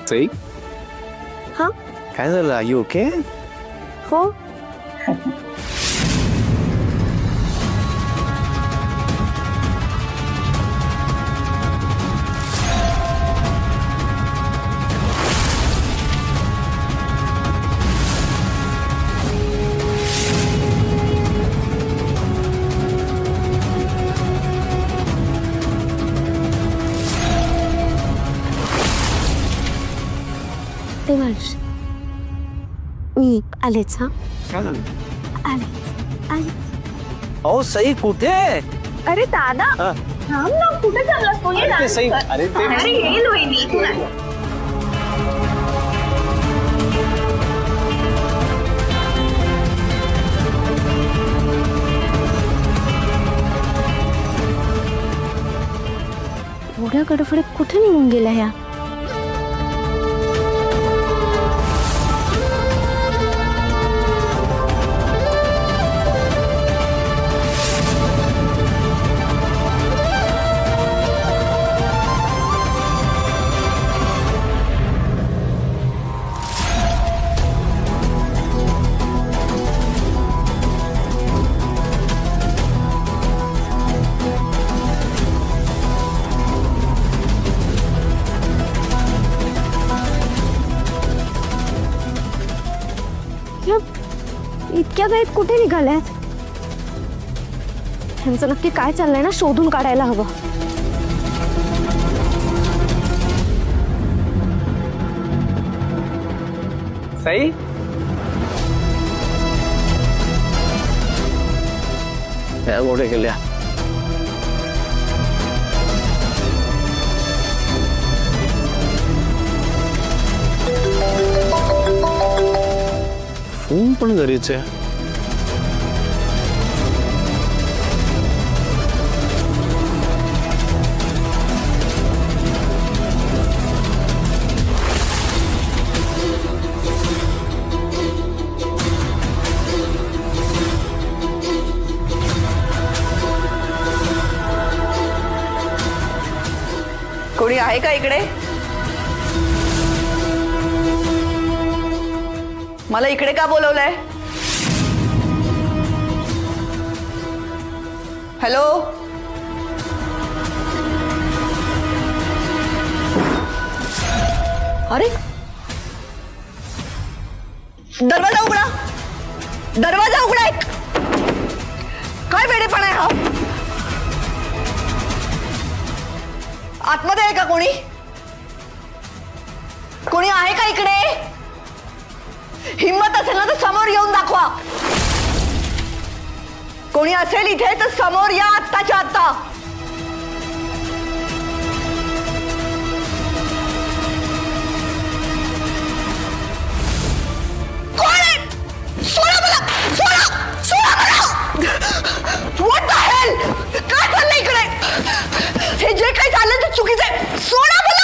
सई हाँ काय झालं? Are you okay? हो. देवांश मी आलेच. हा आलेच. ओ सई कुठे? अरे दादा थांब ना, कुठे चाललास तू? ये ते सई, अरे येईल वहिनी. तू नाही एवढ्या गडबडीत कुठे निघून गेल्या ह्या? इतक्या वेळेत कुठे निघाल्यात? ह्यांचं नक्की काय चाललंय ना, शोधून काढायला हवं. सई या कुठे गेल्या? फोन पण घरीच आहे. कोणी आहे का इकडे? मला इकडे का बोलवलंय? हॅलो, अरे दरवाजा उघडा, दरवाजा उघडा. काय वेडेपणा आहे हा? आतमध्ये आहे का कोणी? कोणी आहे का इकडे? हिम्मत असेल ना तर समोर येऊन दाखवा. कोणी असेल इथे तर समोर या आत्ताच्या आत्ता. कोण आहे? सोडा मला, सोडा, सोडा मला. What the hell? काय चाललंय इकडे? हे जे काही चाललंय ते चुकीचं आहे. सोडा मला.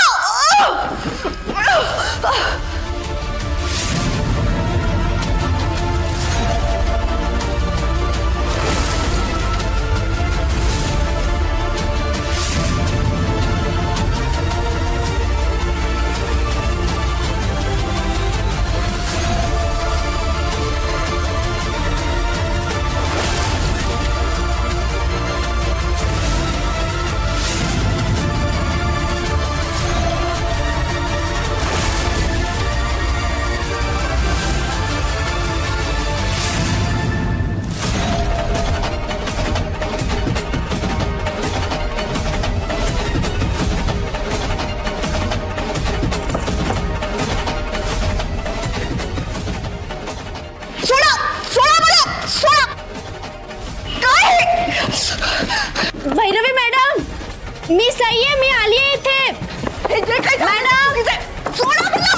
भैरवी मॅडम, मी सई आहे, मी आली आहे इथे. मॅडम सोडा मला.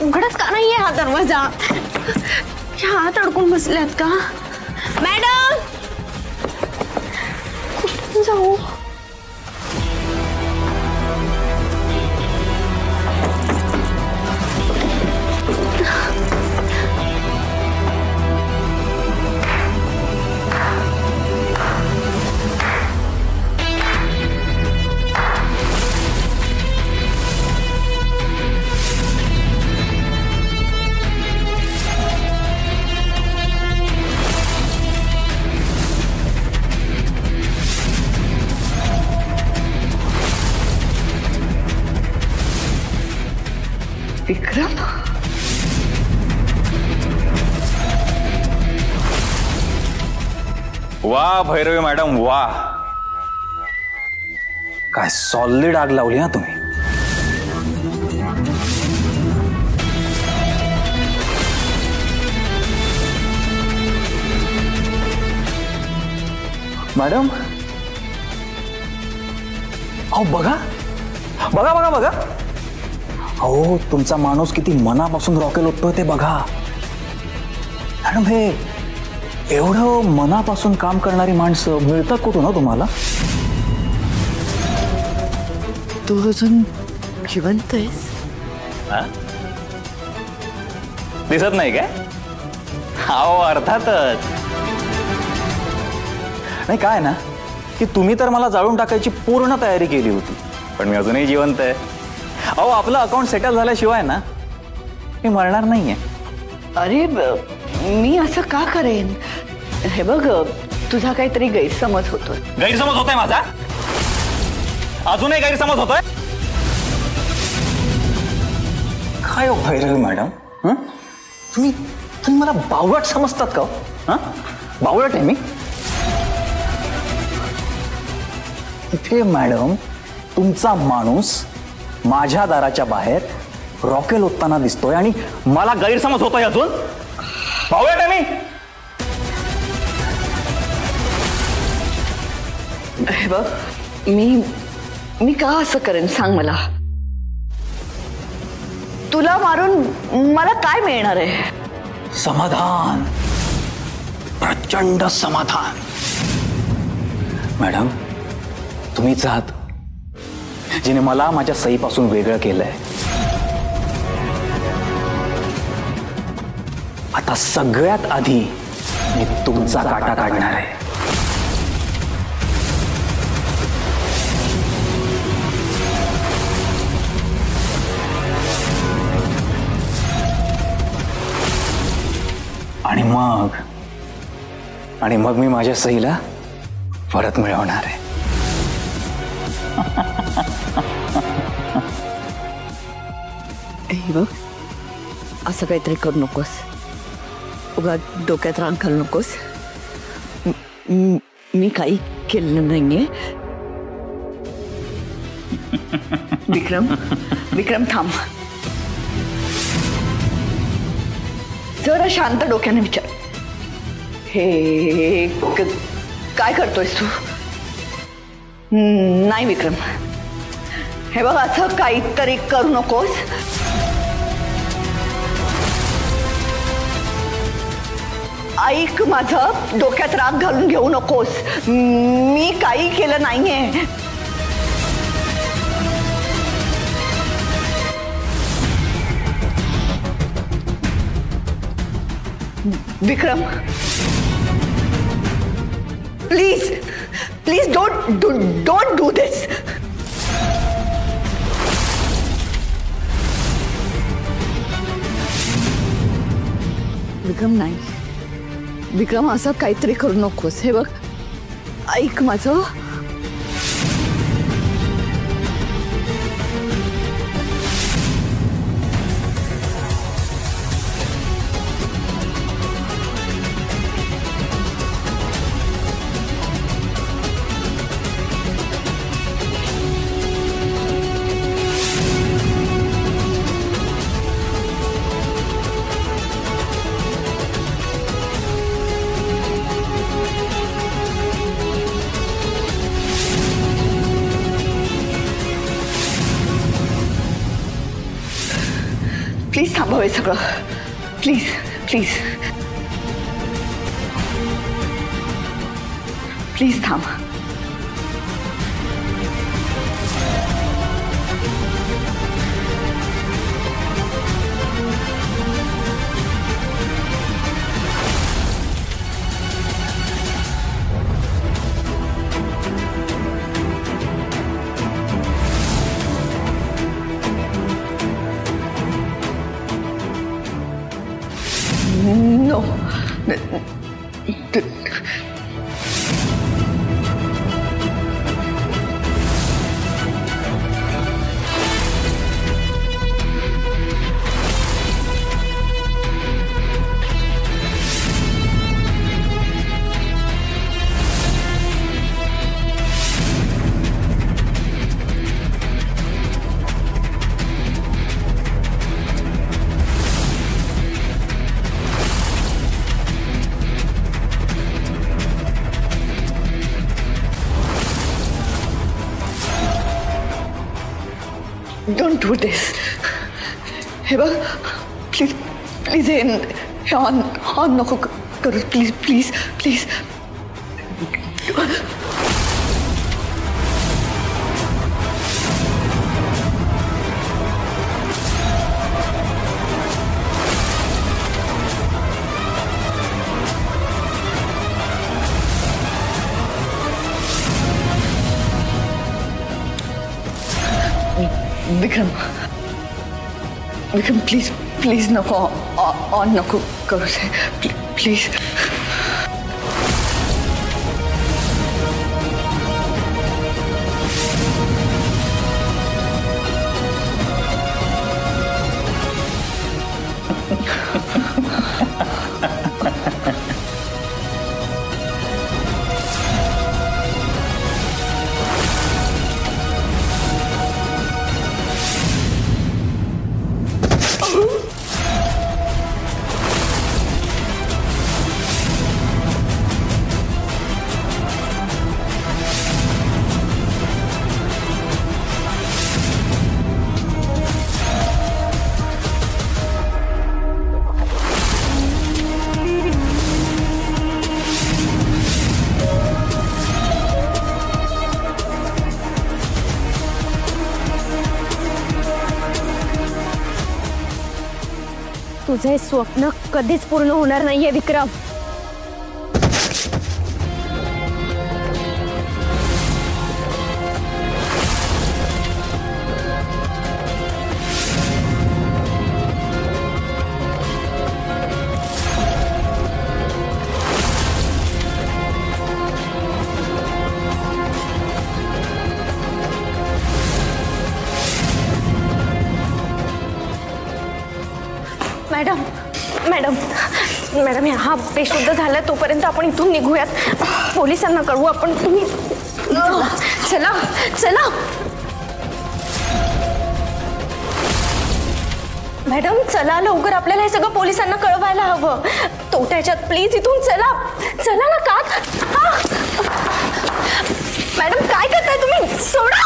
उघडच का नाहीये हा दरवाजा? ह्या हात अडकून बसल्यात का? मॅडम कुठून जाऊ? विक्रम, वा भैरवी मॅडम वा, काय सॉलिड आग लावली ना तुम्ही. मॅडम अहो बघा बघा बघा बघा, अहो तुमचा माणूस किती मनापासून रॉकेल उठतोय ते बघा. मॅडम हे एवढं मनापासून काम करणारी माणसं मिळतात कुठून हो तुम्हाला? तू अजून जिवंत आहेस? दिसत नाही काय? अहो अर्थातच नाही. काय ना की तुम्ही तर मला जाळून टाकायची पूर्ण तयारी केली होती, पण मी अजूनही जिवंत आहे. अहो आपलं अकाउंट सेटल झाल्याशिवाय ना मी मरणार नाहीये. अरे मी असं का करेन? हे बघ, तुझा काहीतरी गैरसमज होतोय. गैरसमज होतोय माझा? अजूनही गैरसमज होतोय? काय हो भैरवी मॅडम, तुम्ही तुम्ही मला बावळट समजतात का? बावळट आहे मी? इथे मॅडम तुमचा माणूस माझ्या दाराच्या बाहेर रॉकेल ओतताना दिसतोय आणि मला गैरसमज होतोय अजून? बावळट आहे मी? हे बघ, मी का असं करेन सांग मला? तुला मारून मला काय मिळणार आहे? समाधान, प्रचंड समाधान. मॅडम तुम्हीच आहात जिने मला माझ्या सईपासून वेगळं केलंय. आता सगळ्यात आधी मी तुमचा काटा काढणार आहे. आणि मग मी माझ्या सईला परत मिळवणार आहे. हे बघ, असं काहीतरी करू नकोस. उगा डोक्यात राग घालू नकोस. मी काही केलं नाहीये. विक्रम थांब. जरा शांत डोक्याने विचार. हे काय करतोयस तू? नाही विक्रम, हे बघ असं काहीतरी करू नकोस. ऐक माझं, डोक्यात राग घालून घेऊ नकोस. मी काही केलं नाहीये. विक्रम प्लीज डोंट डू दिस. विक्रम नाही, विक्रम असं काहीतरी करू नकोस. हे बघ ऐक माझं. प्लीज थांबव हे सगळं. प्लीज थांब. No. डोंट डू दिस. हे बघ प्लीज प्लीज हे ऑन ऑन नको करू. Please please please. Vikram Vikram please please नको ऑन नको करू से प्लीज. तुझे स्वप्न कधीच पूर्ण होणार नाहीये विक्रम. मॅडम मॅडम मॅडम हा बेशुद्ध झाला तोपर्यंत आपण इथून निघूयात. पोलिसांना कळवू आपण. तुम्ही चला चला. मॅडम चला लवकर. आपल्याला हे सगळं पोलिसांना कळवायला हवं. तो त्याच्यात प्लीज इथून चला. चला ना का. मॅडम काय करताय तुम्ही. सोडा.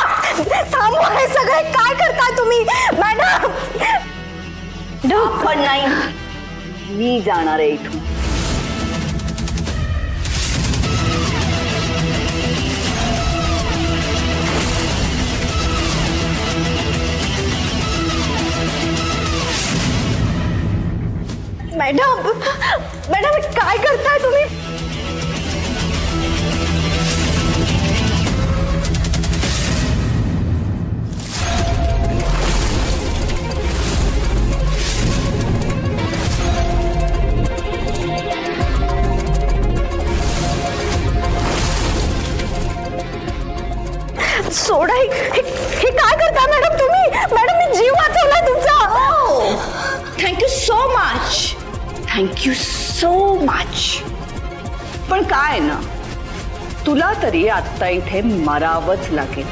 थांबवा हे सगळे. काय करताय तुम्ही मॅडम. पण नाही मी जाणार आहे इथून. मॅडम मॅडम काय करताय तुम्ही. सोडा. हे काय करता मॅडम तुम्ही. मॅडम मी जीव वाचवलाय तुमचा. Thank you so much. Thank you so much. पण काय ना तुला तरी आता इथे मरावंच लागेल.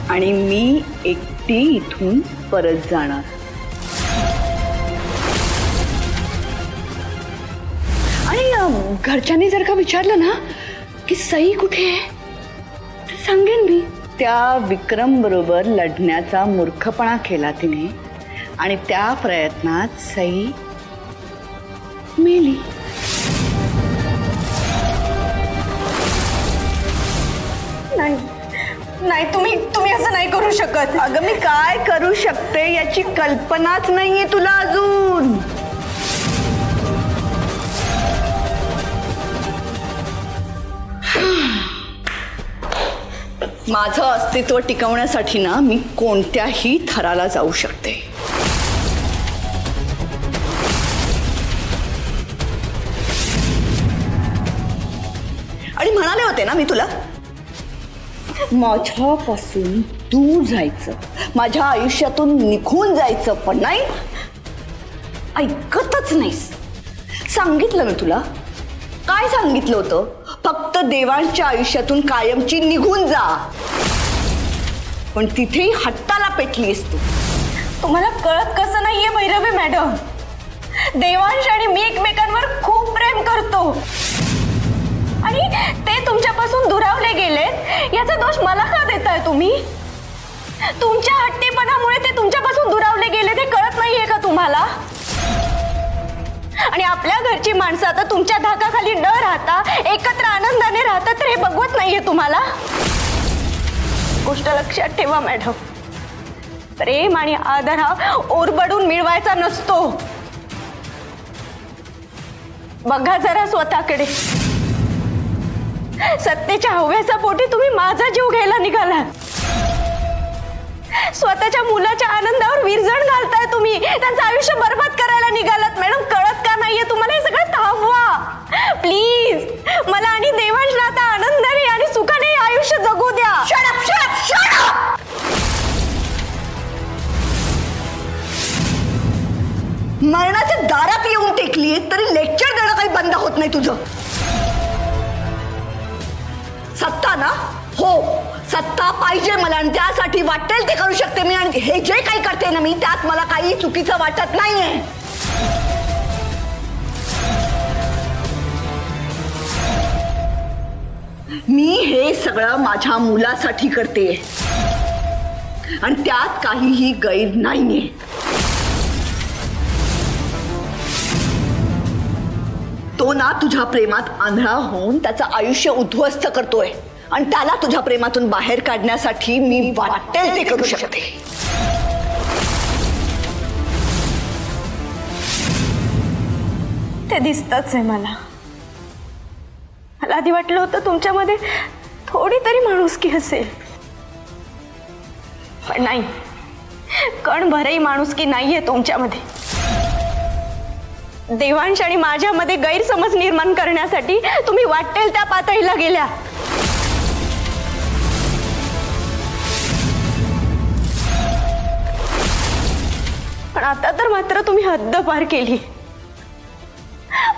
आणि मी एकटी इथून परत जाणार. आणि घरच्यांनी जर का विचारलं ना की सई कुठे आहे तर सांगेन मी त्या विक्रम बरोबर लढण्याचा मूर्खपणा केला तिने आणि त्या प्रयत्नात सई मेली. नाही नाही तुम्ही असं नाही करू शकत. अगं मी काय करू शकते याची कल्पनाच नाहीये तुला अजून. माझं अस्तित्व टिकवण्यासाठी ना मी कोणत्याही थराला जाऊ शकते. आणि म्हणाले होते ना मी तुला माझ्यापासून दूर जायचं, माझ्या आयुष्यातून निघून जायचं. पण नाही ऐकतच नाहीस. सांगितलं मी तुला काय सांगितलं होतं. फक्त देवांच्या आयुष्यातून कायमची निघून जा. पण तिथेही हट्टाला पेटलीस तू. तुम्हाला कळत कसं नाहीये भैरवी मॅडम. देवांश आणि मी एकमेकांवर खूप प्रेम करतो. तुमच्यापासून दुरावले गेलेत याचा दोष मला का देताय तुम्ही? तुमच्या हट्टीपणामुळे ते तुमच्यापासून दुरावले गेलेत हे कळत नाहीये का तुम्हाला? आणि आपल्या घरची माणसं आता तुमच्या धाकाखाली न राहता एकत्र आनंदाने राहतात तर हे बघवत नाहीये तुम्हाला? गोष्ट लक्षात ठेवा मॅडम, प्रेम आणि आदर हा ओरबडून मिळवायचा नसतो. बघा जरा स्वतःकडे. सत्तेच्या हव्यासा पोटी तुम्ही माझा जीव घ्यायला निघाला. स्वतःच्या मुलाच्या आनंदावर विरजण घालताय तुम्ही, त्यांचं आयुष्य बर्बाद करायला निघालात. मॅडम कळत का नाहीये तुम्हाला? हे सगळं थांबवा प्लीज. मला आणि देवांशला आता आनंदाने आणि सुखाने आयुष्य जगू द्या. Shut up, shut up, shut up! मरणाच्या दारात येऊन टेकली तरी लेक्चर देणं काही बंद होत नाही तुझं. सत्ता ना, हो सत्ता पाहिजे मला आणि त्यासाठी वाटेल ते करू शकते मी. आणि हे जे काही करते ना मी त्यात मला काही चुकीचं वाटत नाहीये. मी हे सगळं माझ्या मुलासाठी करते आणि त्यात काहीही गैर नाहीये. तो ना तुझ्या प्रेमात आंधळा होऊन त्याचं आयुष्य उद्ध्वस्त करतोय आणि त्याला तुझ्या प्रेमातून बाहेर काढण्यासाठी मी वाटेल ते करू शकते. ते दिसतच आहे मला. मला आधी वाटलं होतं तुमच्यामध्ये थोडी तरी माणुसकी असेल, पण नाही. कण भरही माणुसकी नाहीये तुमच्यामध्ये. देवांश आणि माझ्यामध्ये गैरसमज निर्माण करण्यासाठी तुम्ही वाटेल त्या पातळीला गेल्या. पण आता तर मात्र तुम्ही हद्द पार केली.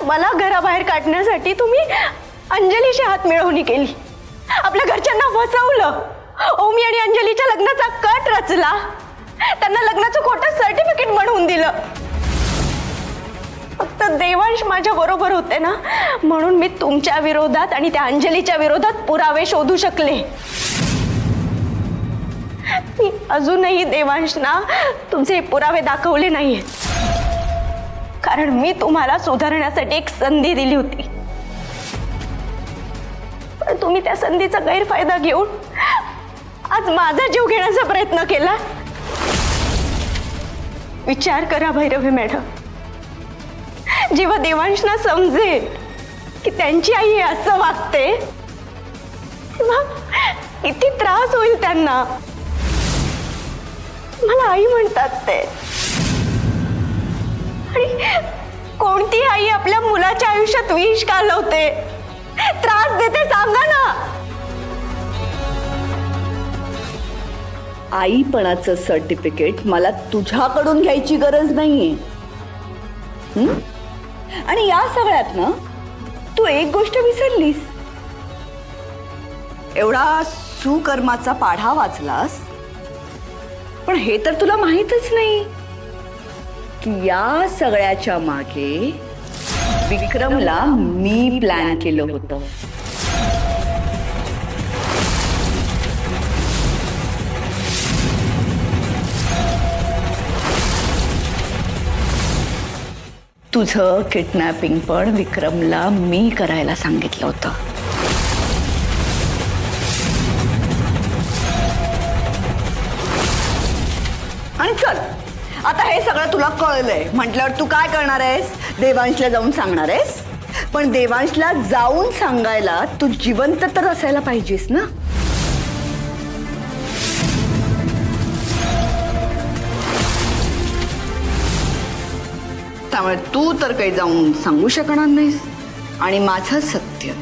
मला घराबाहेर काढण्यासाठी तुम्ही अंजलीशी हात मिळवणी केली. आपल्या घरच्यांना फसवलं. ओमी आणि अंजलीच्या लग्नाचा कट रचला. त्यांना लग्नाचं खोटं सर्टिफिकेट बनवून दिलं. फक्त देवांश माझ्या बरोबर होते ना, म्हणून मी तुमच्या विरोधात आणि त्या अंजलीच्या विरोधात पुरावे शोधू शकले. मी अजूनही देवांशना तुमचे पुरावे दाखवले नाहीये, कारण मी तुम्हाला सुधारण्यासाठी एक संधी दिली होती. पण तुम्ही त्या संधीचा गैरफायदा घेऊन आज माझा जीव घेण्याचा प्रयत्न केला. विचार करा भैरवी मॅडम, जेव्हा देवांशना समजेल की त्यांची आई असं वागते तेव्हा किती त्रास होईल त्यांना. मला आई म्हणतात ते, आणि कोणती आई आपल्या मुलाच्या आयुष्यात विष घालवते, त्रास देते, सांगा ना. आईपणाचं सर्टिफिकेट मला तुझ्याकडून घ्यायची गरज नाहीये. आणि या सगळ्यात ना तू एक गोष्ट विसरलीस. एवढा सुकर्माचा पाढा वाचलास, पण हे तर तुला माहीतच नाही की या सगळ्याच्या मागे विक्रमला मी प्लॅन केलं होतं. तुझं किडनॅपिंग पण विक्रमला मी करायला सांगितलं होतं. आणि चल आता हे सगळं तुला कळलंय म्हटल्यावर तू काय करणार आहेस? देवांशला जाऊन सांगणार आहेस. पण देवांशला जाऊन सांगायला तू जिवंत तर असायला पाहिजेस ना. त्यामुळे तू तर काही जाऊन सांगू शकणार नाहीस आणि माझं सत्य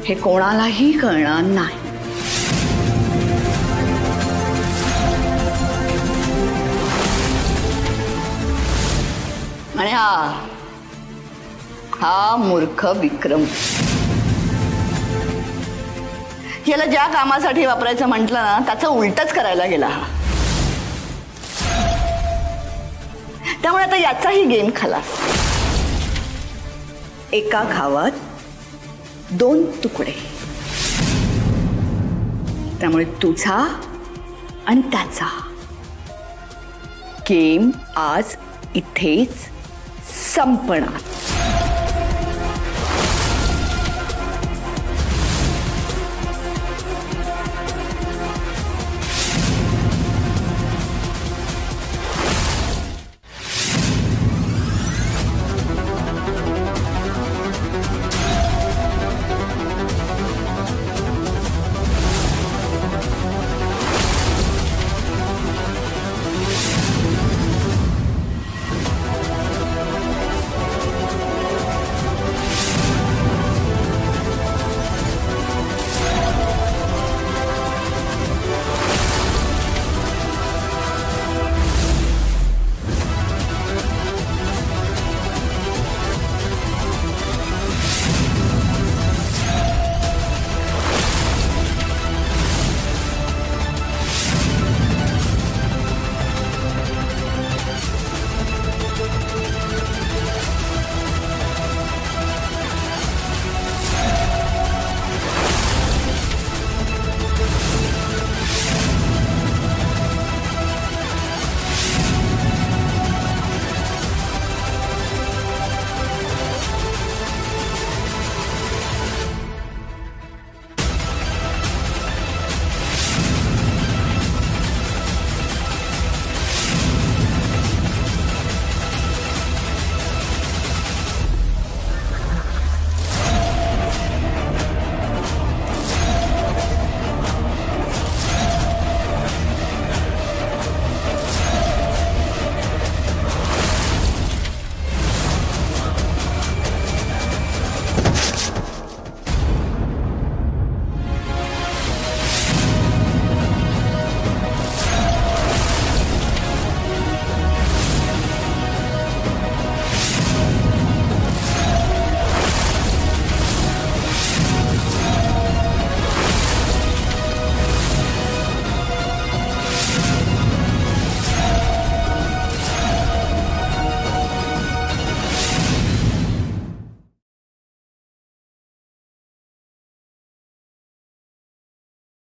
हे कोणालाही कळणार नाही. आणि हा मूर्ख विक्रम याला ज्या कामासाठी वापरायचं म्हटलं ना त्याचं उलटच करायला गेला हा. त्यामुळे आता याचाही गेम खलास. एका घावात दोन तुकडे. त्यामुळे तुझा आणि त्याचा गेम आज इथेच संपणार.